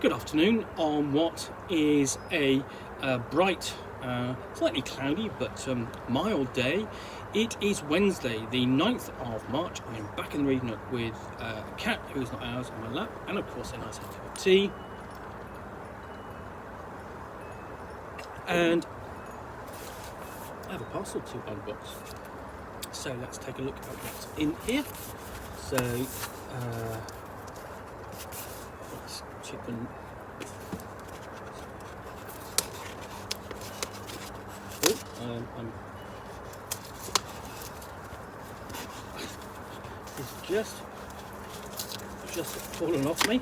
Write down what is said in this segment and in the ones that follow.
Good afternoon on what is a bright, slightly cloudy but mild day. It is Wednesday, the 9th of March. I'm back in the Nook with a cat who is not ours on my lap, and of course a nice hot cup of tea. And I have a parcel to unbox. So let's take a look at what's in here. So let's chicken. Oh, it's just fallen off me.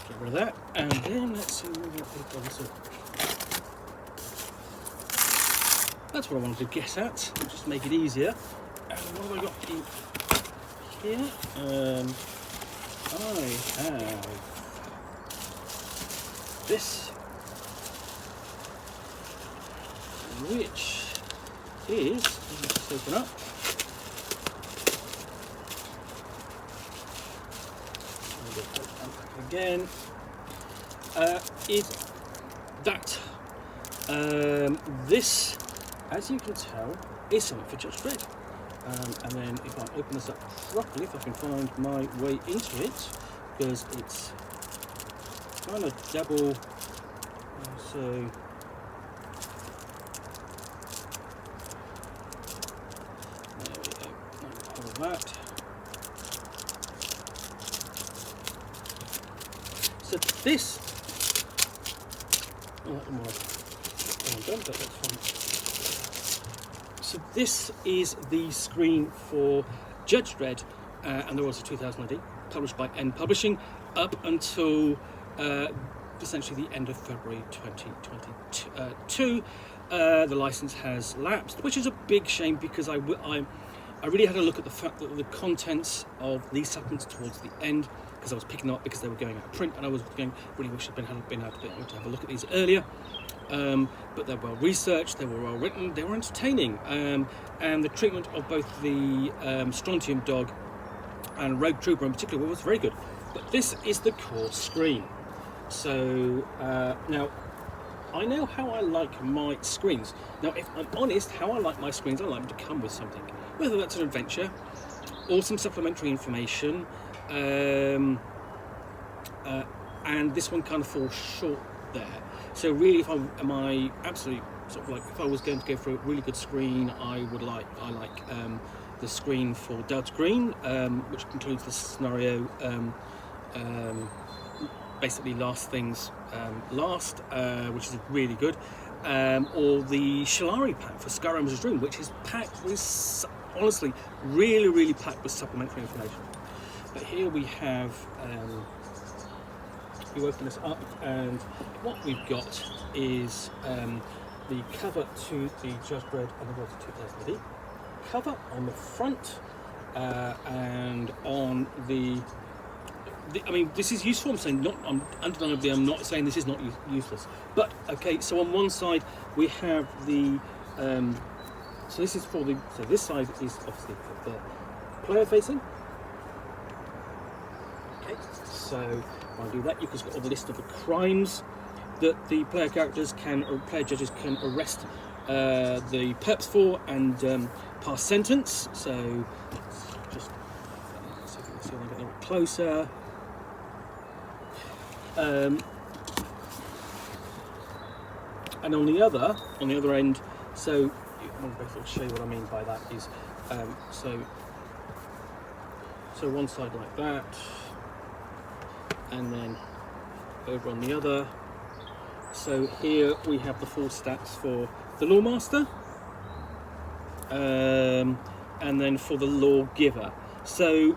Get rid of that, and then let's see what we've got. That's what I wanted to guess at. Just make it easier. And what have I got in here? I have this, which is, let's just open up. Again, is that this, as you can tell, is something for Judge Dredd. And then if I open this up properly, if I can find my way into it, because it's kind of double, so there we go, all of that. So this, oh, that one done, but that's fine. So this is the screen for Judge Dredd and the Worlds of 2000 AD, published by N Publishing, up until essentially the end of February 2022. The license has lapsed, which is a big shame because I really had a look at the fact that the contents of these supplements towards the end, because I was picking them up because they were going out of print, and I was really wish I'd been able to have a look at these earlier. But they're well researched, they were well written, they were entertaining, and the treatment of both the Strontium Dog and Rogue Trooper in particular was very good. But this is the core screen. So now I know how I like my screens. Now, if I'm honest, how I like my screens, I like them to come with something, whether that's an adventure or some supplementary information. And this one kind of falls short there. So really, if I was going to go for a really good screen, I like the screen for Dud's Green, which includes the scenario, basically Last Things Last, which is really good, or the Shalari pack for Skyrim's Dream, which is packed with, honestly, really packed with supplementary information. But here we have, you open this up, and what we've got is the cover to the Judge Dredd and the Worlds of 2000 AD. Cover on the front, and on the I mean, this is useful. Undeniably, I'm not saying this is not useless. But okay, so on one side we have the so this is for the, so this side is obviously for the player facing. Okay, so when I do that, you can get all the list of the crimes that the player characters can, or player judges can arrest the perps for and pass sentence. So just see if you can see when I get a little closer. And on the other end, so I'll basically show you what I mean by that is so one side like that, and then over on the other. So here we have the full stats for the Lawmaster, and then for the Lawgiver. So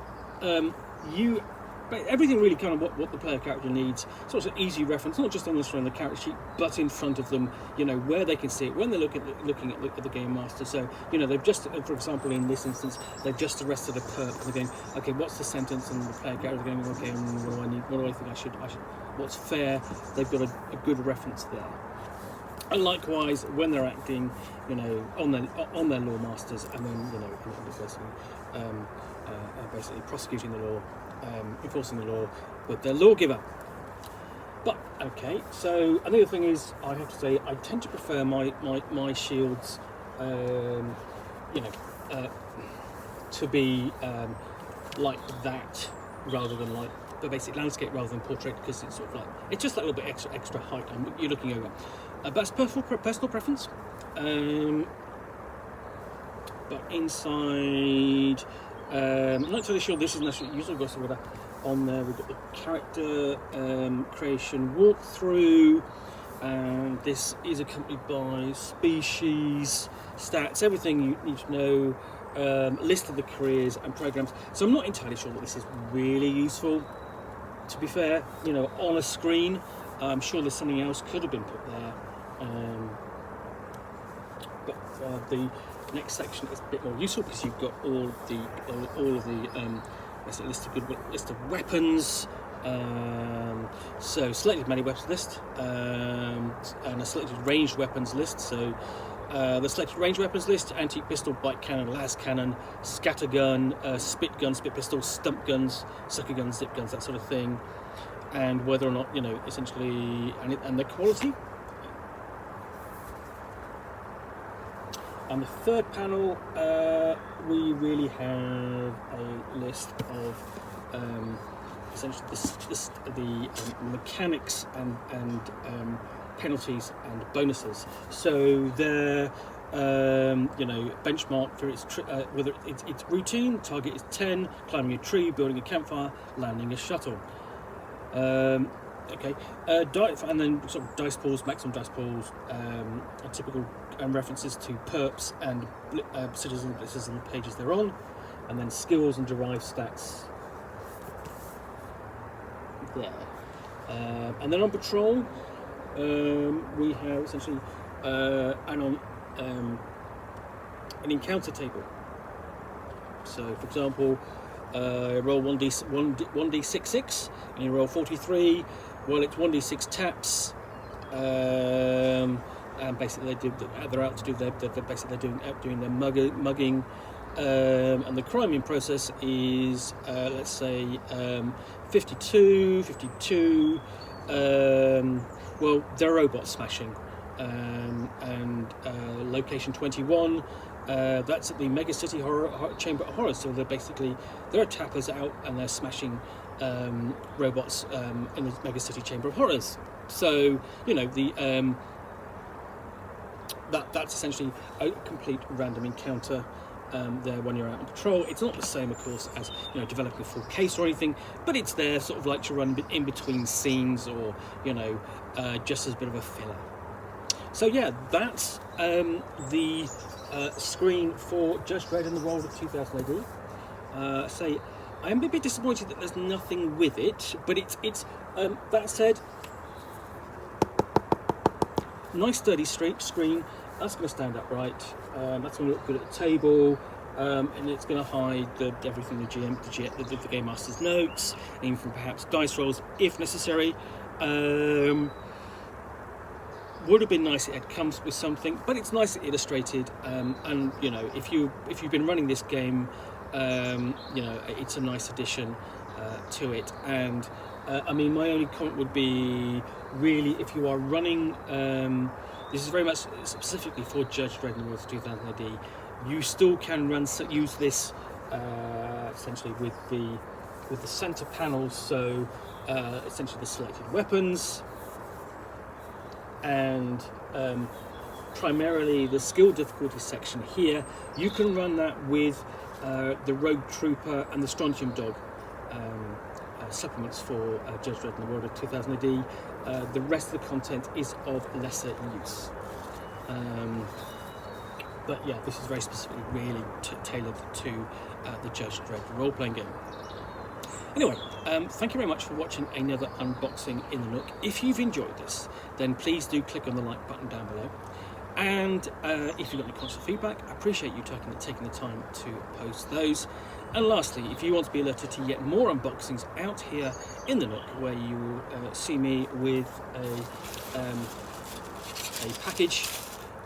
you but everything really kind of what the player character needs. So it's an easy reference, not just on the character sheet, but in front of them, you know, where they can see it when they're looking at the game master. So, you know, they've just, for example, in this instance, they've just arrested a perp and they're going, okay, what's the sentence? And the player character going, okay, what do I need? What do I think I should? What's fair? They've got a good reference there. And likewise, when they're acting, you know, on their law masters, and then, you know, basically prosecuting the law, enforcing the law with their lawgiver. But okay, so another thing is, I have to say, I tend to prefer my shields, you know, to be like that rather than like the basic landscape rather than portrait, because it's sort of like it's just that little bit extra height you're looking over. But that's personal preference. But inside, I'm not totally sure this is necessarily useful. We've got on there. We've got the character creation walkthrough, and this is accompanied by species, stats, everything you need to know, list of the careers and programs. So I'm not entirely sure that this is really useful. To be fair, you know, on a screen, I'm sure there's something else could have been put there. But the next section is a bit more useful because you've got all of the list of weapons. So selected many weapons list, and a selected ranged weapons list. So the selected ranged weapons list: antique pistol, bike cannon, las cannon, scatter gun, spit pistol, stump guns, sucker guns, zip guns, that sort of thing. And whether or not, you know, essentially, and the quality. On the third panel, we really have a list of essentially the mechanics and penalties and bonuses. So they're you know, benchmark for its whether it's routine. Target is 10, climbing a tree, building a campfire, landing a shuttle. Okay, and then sort of dice pools, maximum dice pools, typical references to perps and citizen blitzes and the pages they're on, and then skills and derived stats there. And then on patrol, we have essentially an encounter table. So, for example, roll 1d6, and you roll 43. Well, it's 1d6 taps, and basically they're out to do they're doing their mugging, and the criming process is let's say 52. Well, they're robot smashing, and location 21. That's at the Mega City Chamber of Horrors. So there are tappers out and they're smashing robots in the Mega City Chamber of Horrors. So, you know, that's essentially a complete random encounter there when you're out on patrol. It's not the same, of course, as, you know, developing a full case or anything, but it's there sort of like to run in between scenes, or, you know, just as a bit of a filler. So yeah, that's the screen for Judge Dredd and the World of 2000 AD. I am a bit disappointed that there's nothing with it, but it's that said, nice sturdy screen. That's going to stand upright. That's going to look good at the table, and it's going to hide everything the game master's notes, even from perhaps dice rolls if necessary. Would have been nice if it had come with something, but it's nicely illustrated, and you know, if you've been running this game, you know, it's a nice addition to it. And I mean, my only comment would be, really, if you are running, this is very much specifically for Judge Dredd the Worlds 2000 AD, you still can use this essentially with the center panels. So essentially the selected weapons, and primarily the skill difficulty section here. You can run that with the Rogue Trooper and the Strontium Dog supplements for Judge Dredd in the World of 2000 AD. The rest of the content is of lesser use. But yeah, this is very specifically really tailored to the Judge Dredd role-playing game. Anyway, thank you very much for watching another unboxing in the Nook. If you've enjoyed this, then please do click on the like button down below. And if you've got any comments or feedback, I appreciate you taking the time to post those. And lastly, if you want to be alerted to yet more unboxings out here in the Nook, where you will see me with a package,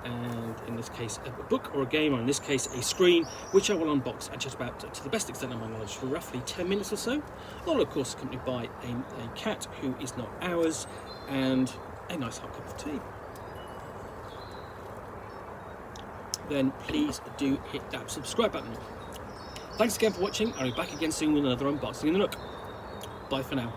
and in this case a book or a game, or in this case a screen, which I will unbox and chat about to the best extent of my knowledge for roughly 10 minutes or so, all of course accompanied by a cat who is not ours, and a nice hot cup of tea. Then please do hit that subscribe button. Thanks again for watching. I'll be back again soon with another unboxing in the Nook. Bye for now.